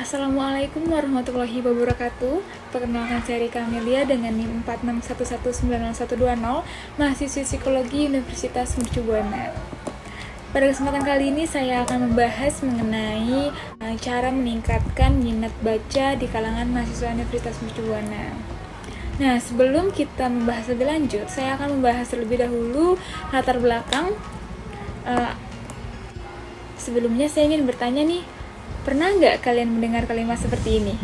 Assalamualaikum warahmatullahi wabarakatuh. Perkenalkan saya Rika Amelia dengan NIM 46119020, mahasiswi Psikologi Universitas Mercu Buana. Pada kesempatan kali ini saya akan membahas mengenai cara meningkatkan minat baca di kalangan mahasiswa Universitas Mercu Buana. Nah, sebelum kita membahas lebih lanjut, saya akan membahas terlebih dahulu latar belakang. Sebelumnya saya ingin bertanya nih, pernah nggak kalian mendengar kalimat seperti ini?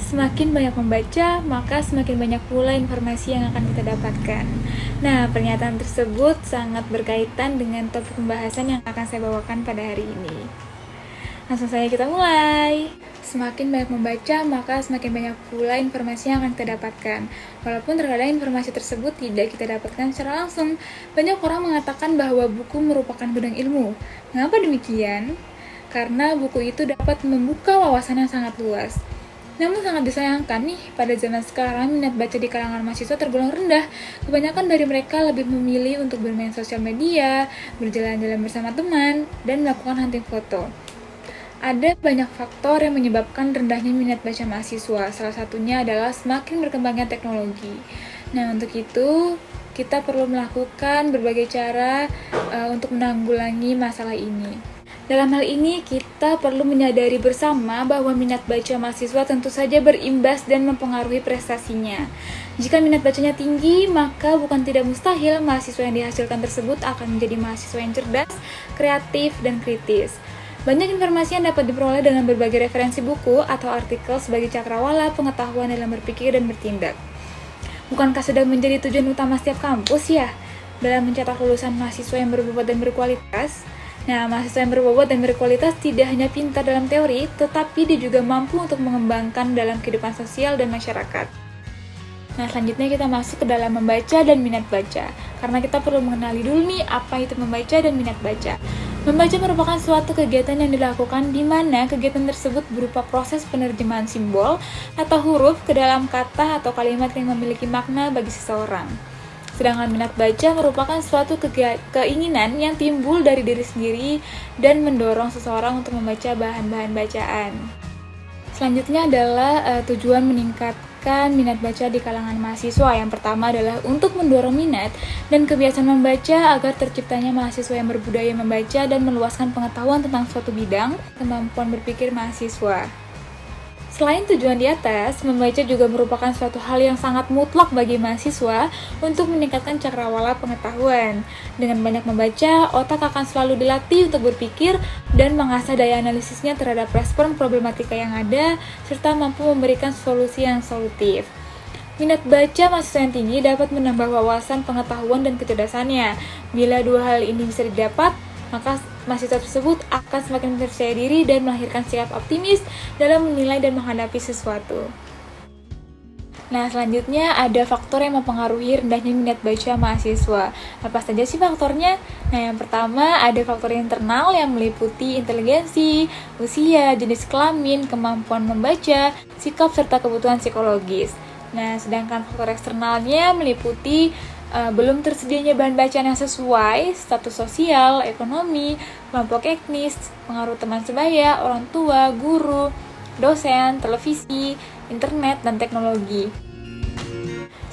Semakin banyak membaca, maka semakin banyak pula informasi yang akan kita dapatkan. Nah, pernyataan tersebut sangat berkaitan dengan topik pembahasan yang akan saya bawakan pada hari ini. Langsung saja kita mulai. Semakin banyak membaca, maka semakin banyak pula informasi yang akan kita dapatkan. Walaupun terkadang informasi tersebut tidak kita dapatkan secara langsung, banyak orang mengatakan bahwa buku merupakan gudang ilmu. Mengapa demikian? Karena buku itu dapat membuka wawasan yang sangat luas. Namun sangat disayangkan nih, pada zaman sekarang minat baca di kalangan mahasiswa tergolong rendah. Kebanyakan dari mereka lebih memilih untuk bermain sosial media, berjalan-jalan bersama teman, dan melakukan hunting foto. Ada banyak faktor yang menyebabkan rendahnya minat baca mahasiswa. Salah satunya adalah semakin berkembangnya teknologi. Nah, untuk itu kita perlu melakukan berbagai cara untuk menanggulangi masalah ini. Dalam hal ini, kita perlu menyadari bersama bahwa minat baca mahasiswa tentu saja berimbas dan mempengaruhi prestasinya. Jika minat bacanya tinggi, maka bukan tidak mustahil mahasiswa yang dihasilkan tersebut akan menjadi mahasiswa yang cerdas, kreatif, dan kritis. Banyak informasi yang dapat diperoleh dengan berbagai referensi buku atau artikel sebagai cakrawala pengetahuan dalam berpikir dan bertindak. Bukankah sudah menjadi tujuan utama setiap kampus ya, dalam mencetak lulusan mahasiswa yang berbobot dan berkualitas? Nah, mahasiswa yang berbobot dan berkualitas tidak hanya pintar dalam teori, tetapi dia juga mampu untuk mengembangkan dalam kehidupan sosial dan masyarakat. Nah, selanjutnya kita masuk ke dalam membaca dan minat baca. Karena kita perlu mengenali dulu nih apa itu membaca dan minat baca. Membaca merupakan suatu kegiatan yang dilakukan di mana kegiatan tersebut berupa proses penerjemahan simbol atau huruf ke dalam kata atau kalimat yang memiliki makna bagi seseorang. Sedangkan minat baca merupakan suatu keinginan yang timbul dari diri sendiri dan mendorong seseorang untuk membaca bahan-bahan bacaan. Selanjutnya adalah tujuan meningkatkan minat baca di kalangan mahasiswa. Yang pertama adalah untuk mendorong minat dan kebiasaan membaca agar terciptanya mahasiswa yang berbudaya membaca dan meluaskan pengetahuan tentang suatu bidang, kemampuan berpikir mahasiswa. Selain tujuan di atas, membaca juga merupakan suatu hal yang sangat mutlak bagi mahasiswa untuk meningkatkan cakrawala pengetahuan. Dengan banyak membaca, otak akan selalu dilatih untuk berpikir dan mengasah daya analisisnya terhadap respon problematika yang ada, serta mampu memberikan solusi yang solutif. Minat baca mahasiswa yang tinggi dapat menambah wawasan pengetahuan dan kecerdasannya. Bila dua hal ini bisa didapat, maka mahasiswa tersebut akan semakin percaya diri dan melahirkan sikap optimis dalam menilai dan menghadapi sesuatu. Nah, selanjutnya ada faktor yang mempengaruhi rendahnya minat baca mahasiswa. Apa saja sih faktornya? Nah, yang pertama ada faktor internal yang meliputi inteligensi, usia, jenis kelamin, kemampuan membaca, sikap, serta kebutuhan psikologis. Nah, sedangkan faktor eksternalnya meliputi belum tersedianya bahan bacaan yang sesuai, status sosial, ekonomi, kelompok etnis, pengaruh teman sebaya, orang tua, guru, dosen, televisi, internet, dan teknologi.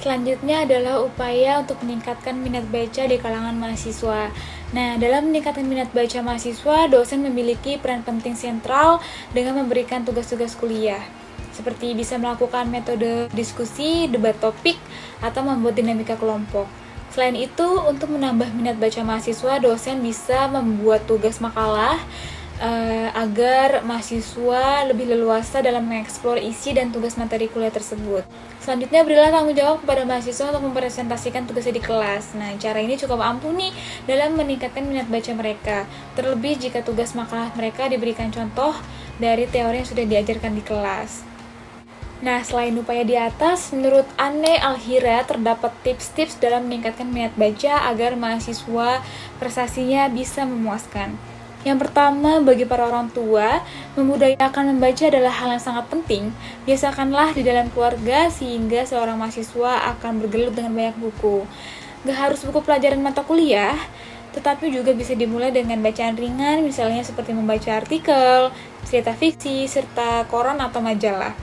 Selanjutnya adalah upaya untuk meningkatkan minat baca di kalangan mahasiswa. Nah, dalam meningkatkan minat baca mahasiswa, dosen memiliki peran penting sentral dengan memberikan tugas-tugas kuliah, seperti bisa melakukan metode diskusi, debat topik, atau membuat dinamika kelompok. Selain itu, untuk menambah minat baca mahasiswa, dosen bisa membuat tugas makalah agar mahasiswa lebih leluasa dalam mengeksplor isi dan tugas materi kuliah tersebut. Selanjutnya, berilah tanggung jawab kepada mahasiswa untuk mempresentasikan tugasnya di kelas. Nah, cara ini cukup ampuh nih dalam meningkatkan minat baca mereka. Terlebih jika tugas makalah mereka diberikan contoh dari teori yang sudah diajarkan di kelas. Nah, selain upaya di atas, menurut Anne Alhira terdapat tips-tips dalam meningkatkan minat baca agar mahasiswa prestasinya bisa memuaskan. Yang pertama, bagi para orang tua, membudayakan membaca adalah hal yang sangat penting. Biasakanlah di dalam keluarga sehingga seorang mahasiswa akan bergelut dengan banyak buku. Gak harus buku pelajaran mata kuliah, tetapi juga bisa dimulai dengan bacaan ringan, misalnya seperti membaca artikel, cerita fiksi, serta koran atau majalah.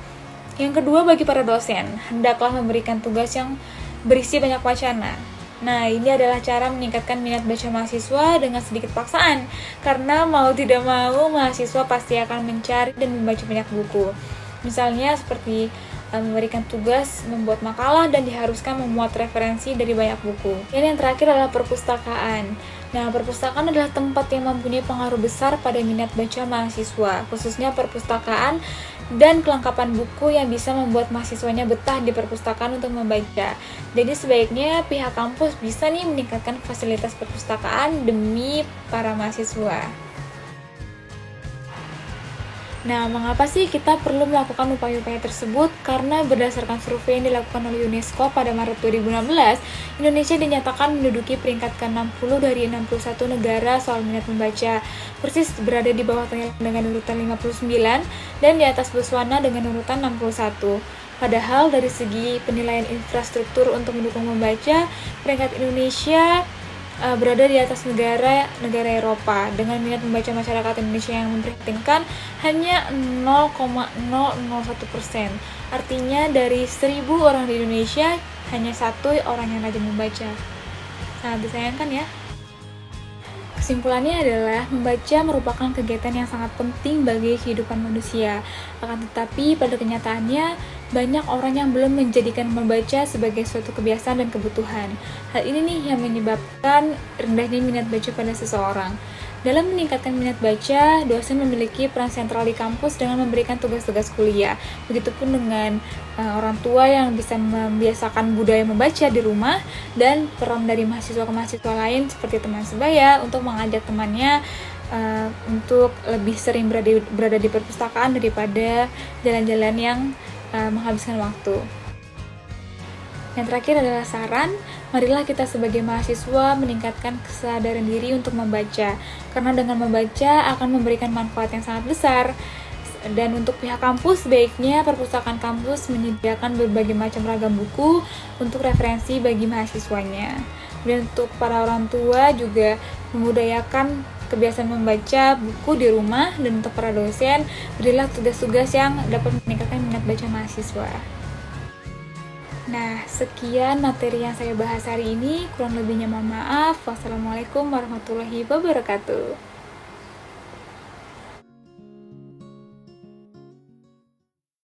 Yang kedua, bagi para dosen, hendaklah memberikan tugas yang berisi banyak wacana. Nah, ini adalah cara meningkatkan minat baca mahasiswa dengan sedikit paksaan, karena mau tidak mau mahasiswa pasti akan mencari dan membaca banyak buku. Misalnya seperti memberikan tugas membuat makalah dan diharuskan memuat referensi dari banyak buku. Dan yang terakhir adalah perpustakaan. Nah, perpustakaan adalah tempat yang mempunyai pengaruh besar pada minat baca mahasiswa, khususnya perpustakaan dan kelengkapan buku yang bisa membuat mahasiswanya betah di perpustakaan untuk membaca. Jadi sebaiknya pihak kampus bisa nih meningkatkan fasilitas perpustakaan demi para mahasiswa. Nah, mengapa sih kita perlu melakukan upaya-upaya tersebut? Karena berdasarkan survei yang dilakukan oleh UNESCO pada Maret 2016, Indonesia dinyatakan menduduki peringkat ke-60 dari 61 negara soal minat membaca, persis berada di bawah Thailand dengan urutan 59 dan di atas Botswana dengan urutan 61. Padahal dari segi penilaian infrastruktur untuk mendukung membaca, peringkat Indonesia berada di atas negara Eropa dengan minat membaca masyarakat Indonesia yang memprihatinkan hanya 0,001%. Artinya dari 1.000 orang di Indonesia hanya 1 orang yang rajin membaca. Sangat disayangkan ya. Kesimpulannya adalah membaca merupakan kegiatan yang sangat penting bagi kehidupan manusia. Akan tetapi pada kenyataannya banyak orang yang belum menjadikan membaca sebagai suatu kebiasaan dan kebutuhan. Hal ini nih yang menyebabkan rendahnya minat baca pada seseorang. Dalam meningkatkan minat baca, dosen memiliki peran sentral di kampus dengan memberikan tugas-tugas kuliah. Begitupun dengan orang tua yang bisa membiasakan budaya membaca di rumah, dan peran dari mahasiswa ke mahasiswa lain seperti teman sebaya untuk mengajak temannya untuk lebih sering berada di perpustakaan daripada jalan-jalan yang menghabiskan waktu. Yang terakhir adalah saran, marilah kita sebagai mahasiswa meningkatkan kesadaran diri untuk membaca, karena dengan membaca akan memberikan manfaat yang sangat besar. Dan untuk pihak kampus, sebaiknya perpustakaan kampus menyediakan berbagai macam ragam buku untuk referensi bagi mahasiswanya. Dan untuk para orang tua juga memudayakan kebiasaan membaca buku di rumah, dan untuk para dosen, berilah tugas-tugas yang dapat meningkatkan minat baca mahasiswa. Nah, sekian materi yang saya bahas hari ini. Kurang lebihnya mohon maaf. Wassalamualaikum warahmatullahi wabarakatuh.